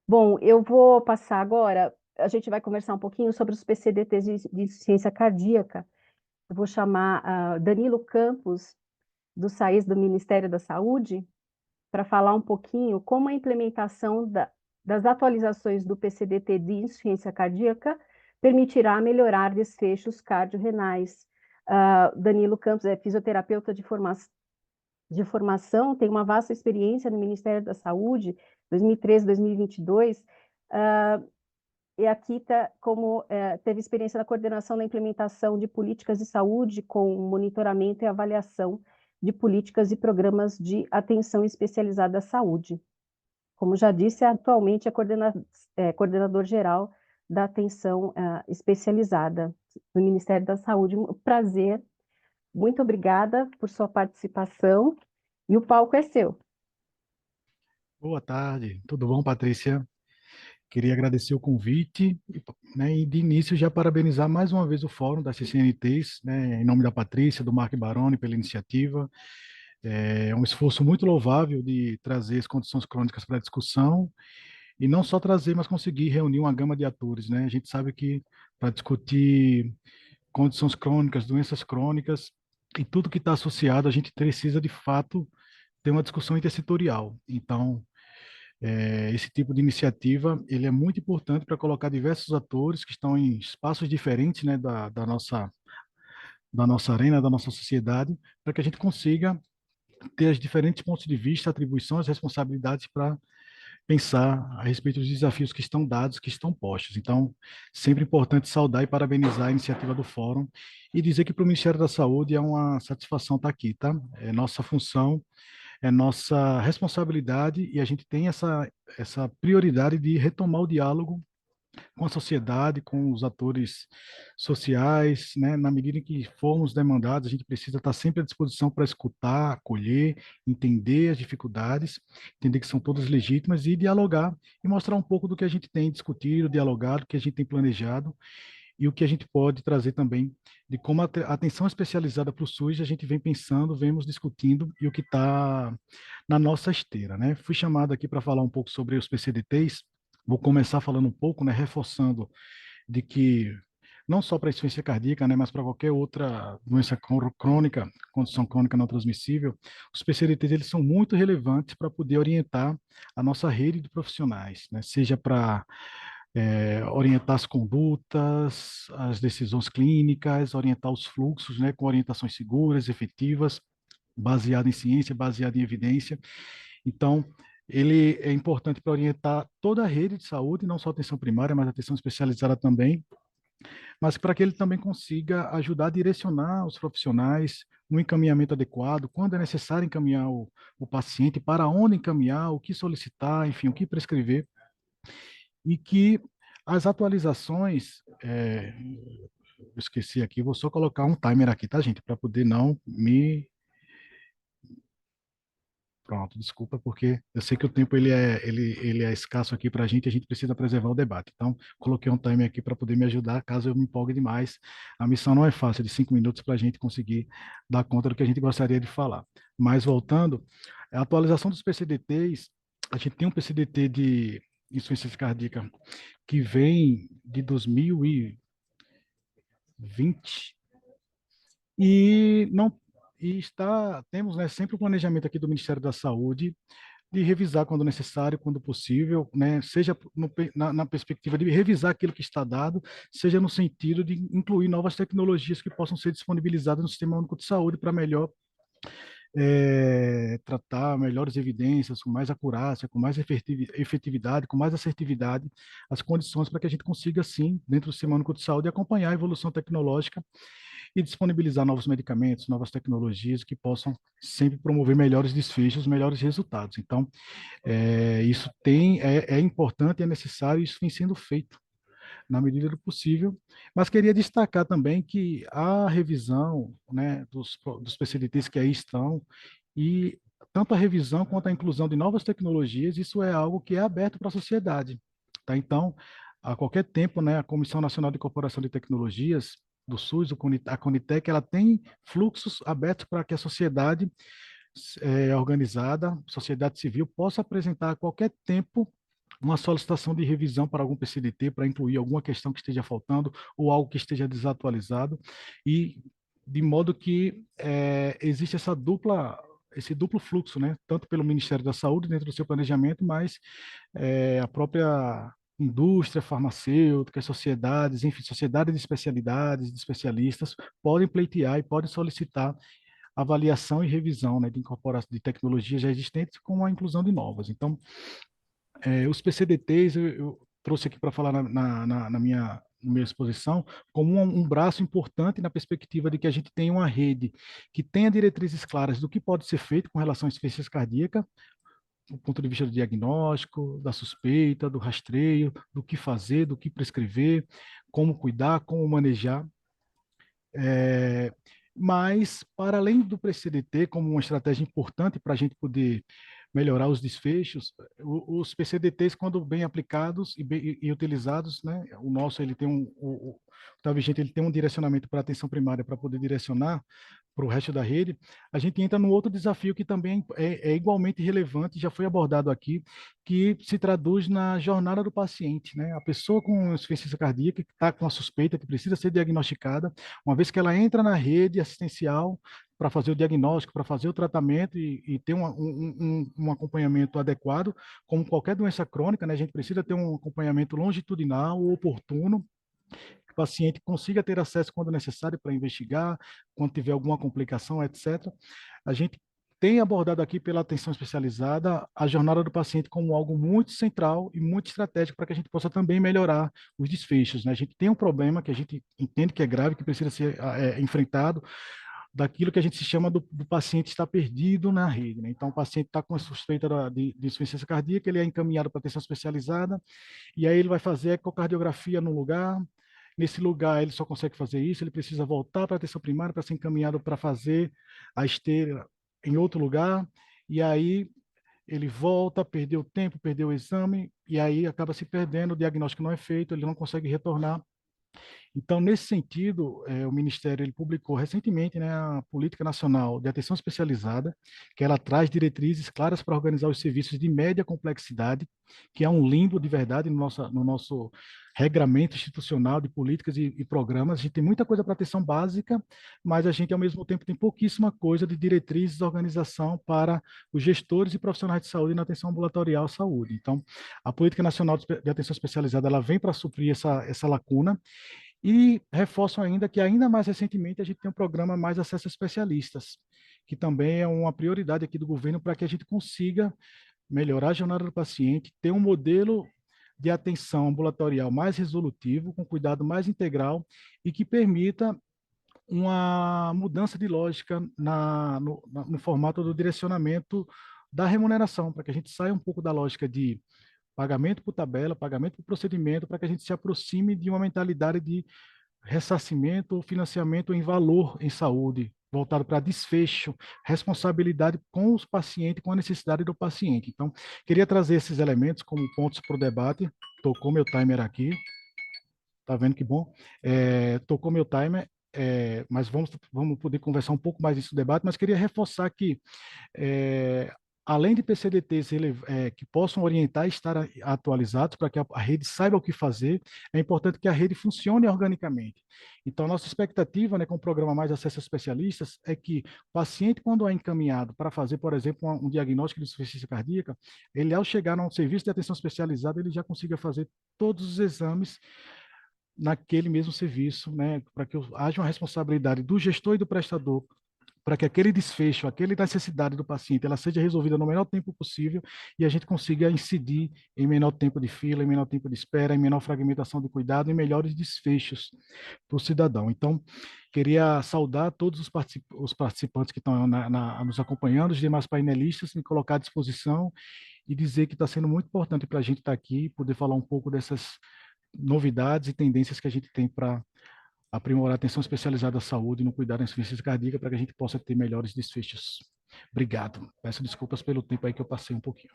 Bom, eu vou passar agora, a gente vai conversar um pouquinho sobre os PCDTs de insuficiência cardíaca. Eu vou chamar Danilo Campos, do SAIS do Ministério da Saúde, para falar um pouquinho como a implementação das atualizações do PCDT de insuficiência cardíaca permitirá melhorar desfechos cardiorrenais. Danilo Campos é fisioterapeuta de formação, tem uma vasta experiência no Ministério da Saúde, 2013, 2022, e aqui teve experiência na coordenação da implementação de políticas de saúde com monitoramento e avaliação de políticas e programas de atenção especializada à saúde. Como já disse, atualmente é coordenador geral da atenção especializada do Ministério da Saúde. Um prazer, muito obrigada por sua participação e o palco é seu. Boa tarde, tudo bom, Patrícia? Queria agradecer o convite, né, e de início já parabenizar mais uma vez o Fórum das CCNTs, né, em nome da Patrícia, do Mark Baroni, pela iniciativa. É um esforço muito louvável de trazer as condições crônicas para a discussão, e não só trazer, mas conseguir reunir uma gama de atores, né? A gente sabe que para discutir condições crônicas, doenças crônicas e tudo que está associado, a gente precisa de fato ter uma discussão intersetorial. Então, esse tipo de iniciativa, ele é muito importante para colocar diversos atores que estão em espaços diferentes, né, da nossa arena, da nossa sociedade, para que a gente consiga ter os diferentes pontos de vista, atribuições, responsabilidades para pensar a respeito dos desafios que estão dados, que estão postos. Então, sempre importante saudar e parabenizar a iniciativa do Fórum e dizer que para o Ministério da Saúde é uma satisfação estar aqui, tá? É nossa função, é nossa responsabilidade e a gente tem essa prioridade de retomar o diálogo com a sociedade, com os atores sociais, né? Na medida em que formos demandados, a gente precisa estar sempre à disposição para escutar, acolher, entender as dificuldades, entender que são todas legítimas e dialogar e mostrar um pouco do que a gente tem discutido, dialogado, do que a gente tem planejado e o que a gente pode trazer também de como a atenção especializada para o SUS a gente vem pensando, vemos discutindo e o que está na nossa esteira, né? Fui chamado aqui para falar um pouco sobre os PCDTs. Vou começar falando um pouco, né, reforçando de que não só para insuficiência cardíaca, né, mas para qualquer outra doença crônica, condição crônica não transmissível, os PCDTs eles são muito relevantes para poder orientar a nossa rede de profissionais, né, seja para orientar as condutas, as decisões clínicas, orientar os fluxos, né, com orientações seguras, efetivas, baseado em ciência, baseado em evidência. Então, ele é importante para orientar toda a rede de saúde, não só atenção primária, mas atenção especializada também, mas para que ele também consiga ajudar a direcionar os profissionais no encaminhamento adequado, quando é necessário encaminhar o paciente, para onde encaminhar, o que solicitar, enfim, o que prescrever, e que as atualizações, eu esqueci aqui, vou só colocar um timer aqui, tá, gente, para poder não me Pronto, desculpa, porque eu sei que o tempo ele é escasso aqui para a gente precisa preservar o debate. Então, coloquei um timer aqui para poder me ajudar, caso eu me empolgue demais. A missão não é fácil, de 5 minutos para a gente conseguir dar conta do que a gente gostaria de falar. Mas, voltando, a atualização dos PCDTs, a gente tem um PCDT de insuficiência cardíaca que vem de 2020 e não temos, né, sempre o planejamento aqui do Ministério da Saúde de revisar quando necessário, quando possível, né, seja na perspectiva de revisar aquilo que está dado, seja no sentido de incluir novas tecnologias que possam ser disponibilizadas no Sistema Único de Saúde para melhor tratar melhores evidências, com mais acurácia, com mais efetividade, com mais assertividade, as condições para que a gente consiga, sim, dentro do Sistema Único de Saúde, acompanhar a evolução tecnológica e disponibilizar novos medicamentos, novas tecnologias que possam sempre promover melhores desfechos, melhores resultados. Então, isso é importante, é necessário, isso vem sendo feito na medida do possível, mas queria destacar também que a revisão, né, dos PCDTs que aí estão, e tanto a revisão quanto a inclusão de novas tecnologias, isso é algo que é aberto para a sociedade. Tá? Então, a qualquer tempo, né, a Comissão Nacional de Incorporação de Tecnologias, do SUS, a Conitec, ela tem fluxos abertos para que a sociedade organizada, sociedade civil, possa apresentar a qualquer tempo uma solicitação de revisão para algum PCDT, para incluir alguma questão que esteja faltando ou algo que esteja desatualizado, e de modo que existe esse duplo fluxo, né? Tanto pelo Ministério da Saúde, dentro do seu planejamento, mas a própria indústria farmacêutica, sociedades, enfim, sociedades de especialidades, de especialistas, podem pleitear e podem solicitar avaliação e revisão, né, de incorporação de tecnologias já existentes com a inclusão de novas. Então, os PCDTs eu trouxe aqui para falar na minha exposição como um braço importante na perspectiva de que a gente tenha uma rede que tenha diretrizes claras do que pode ser feito com relação à insuficiência cardíaca, do ponto de vista do diagnóstico, da suspeita, do rastreio, do que fazer, do que prescrever, como cuidar, como manejar. É, mas, para além do PCDT, como uma estratégia importante para a gente poder melhorar os desfechos, os PCDTs, quando bem aplicados e utilizados, né, o nosso ele tem o tá vigente, ele tem um direcionamento para atenção primária para poder direcionar para o resto da rede. A gente entra num outro desafio que também é igualmente relevante, já foi abordado aqui, que se traduz na jornada do paciente, né? A pessoa com insuficiência cardíaca que está com a suspeita, que precisa ser diagnosticada, uma vez que ela entra na rede assistencial para fazer o diagnóstico, para fazer o tratamento e ter um acompanhamento adequado, como qualquer doença crônica, né? A gente precisa ter um acompanhamento longitudinal, oportuno, que o paciente consiga ter acesso quando necessário para investigar, quando tiver alguma complicação, etc. A gente tem abordado aqui pela atenção especializada a jornada do paciente como algo muito central e muito estratégico para que a gente possa também melhorar os desfechos, né? A gente tem um problema que a gente entende que é grave, que precisa ser enfrentado, daquilo que a gente se chama do paciente estar perdido na rede, né? Então, o paciente está com a suspeita de insuficiência cardíaca, ele é encaminhado para atenção especializada, e aí ele vai fazer ecocardiografia no lugar. Nesse lugar, ele só consegue fazer isso, ele precisa voltar para a atenção primária para ser encaminhado para fazer a esteira em outro lugar, e aí ele volta, perdeu o tempo, perdeu o exame, e aí acaba se perdendo, o diagnóstico não é feito, ele não consegue retornar. Então, nesse sentido, o Ministério ele publicou recentemente, né, a Política Nacional de Atenção Especializada, que ela traz diretrizes claras para organizar os serviços de média complexidade, que é um limbo de verdade no nosso regramento institucional de políticas e programas. A gente tem muita coisa para atenção básica, mas a gente, ao mesmo tempo, tem pouquíssima coisa de diretrizes de organização para os gestores e profissionais de saúde na atenção ambulatorial à saúde. Então, a Política Nacional de Atenção Especializada ela vem para suprir essa lacuna, e reforço ainda que, ainda mais recentemente, a gente tem um programa Mais Acesso a Especialistas, que também é uma prioridade aqui do governo para que a gente consiga melhorar a jornada do paciente, ter um modelo de atenção ambulatorial mais resolutivo, com cuidado mais integral e que permita uma mudança de lógica no formato do direcionamento da remuneração, para que a gente saia um pouco da lógica de pagamento por tabela, pagamento por procedimento, para que a gente se aproxime de uma mentalidade de ressarcimento ou financiamento em valor em saúde, voltado para desfecho, responsabilidade com os pacientes, com a necessidade do paciente. Então, queria trazer esses elementos como pontos para o debate. Tocou meu timer aqui, tá vendo que bom? Tocou meu timer, mas vamos poder conversar um pouco mais disso no debate, mas queria reforçar que é, além de PCDTs que possam orientar e estar atualizados para que a rede saiba o que fazer, é importante que a rede funcione organicamente. Então, a nossa expectativa, né, com o programa Mais Acesso a Especialistas, é que o paciente, quando é encaminhado para fazer, por exemplo, um diagnóstico de insuficiência cardíaca, ele, ao chegar num serviço de atenção especializada, ele já consiga fazer todos os exames naquele mesmo serviço, né, para que haja uma responsabilidade do gestor e do prestador para que aquele desfecho, aquela necessidade do paciente, ela seja resolvida no menor tempo possível e a gente consiga incidir em menor tempo de fila, em menor tempo de espera, em menor fragmentação de cuidado, em melhores desfechos para o cidadão. Então, queria saudar todos os participantes que estão nos acompanhando, os demais painelistas, me colocar à disposição e dizer que está sendo muito importante para a gente estar aqui, poder falar um pouco dessas novidades e tendências que a gente tem para aprimorar a atenção especializada à saúde no cuidado da insuficiência cardíaca para que a gente possa ter melhores desfechos. Obrigado. Peço desculpas pelo tempo aí que eu passei um pouquinho.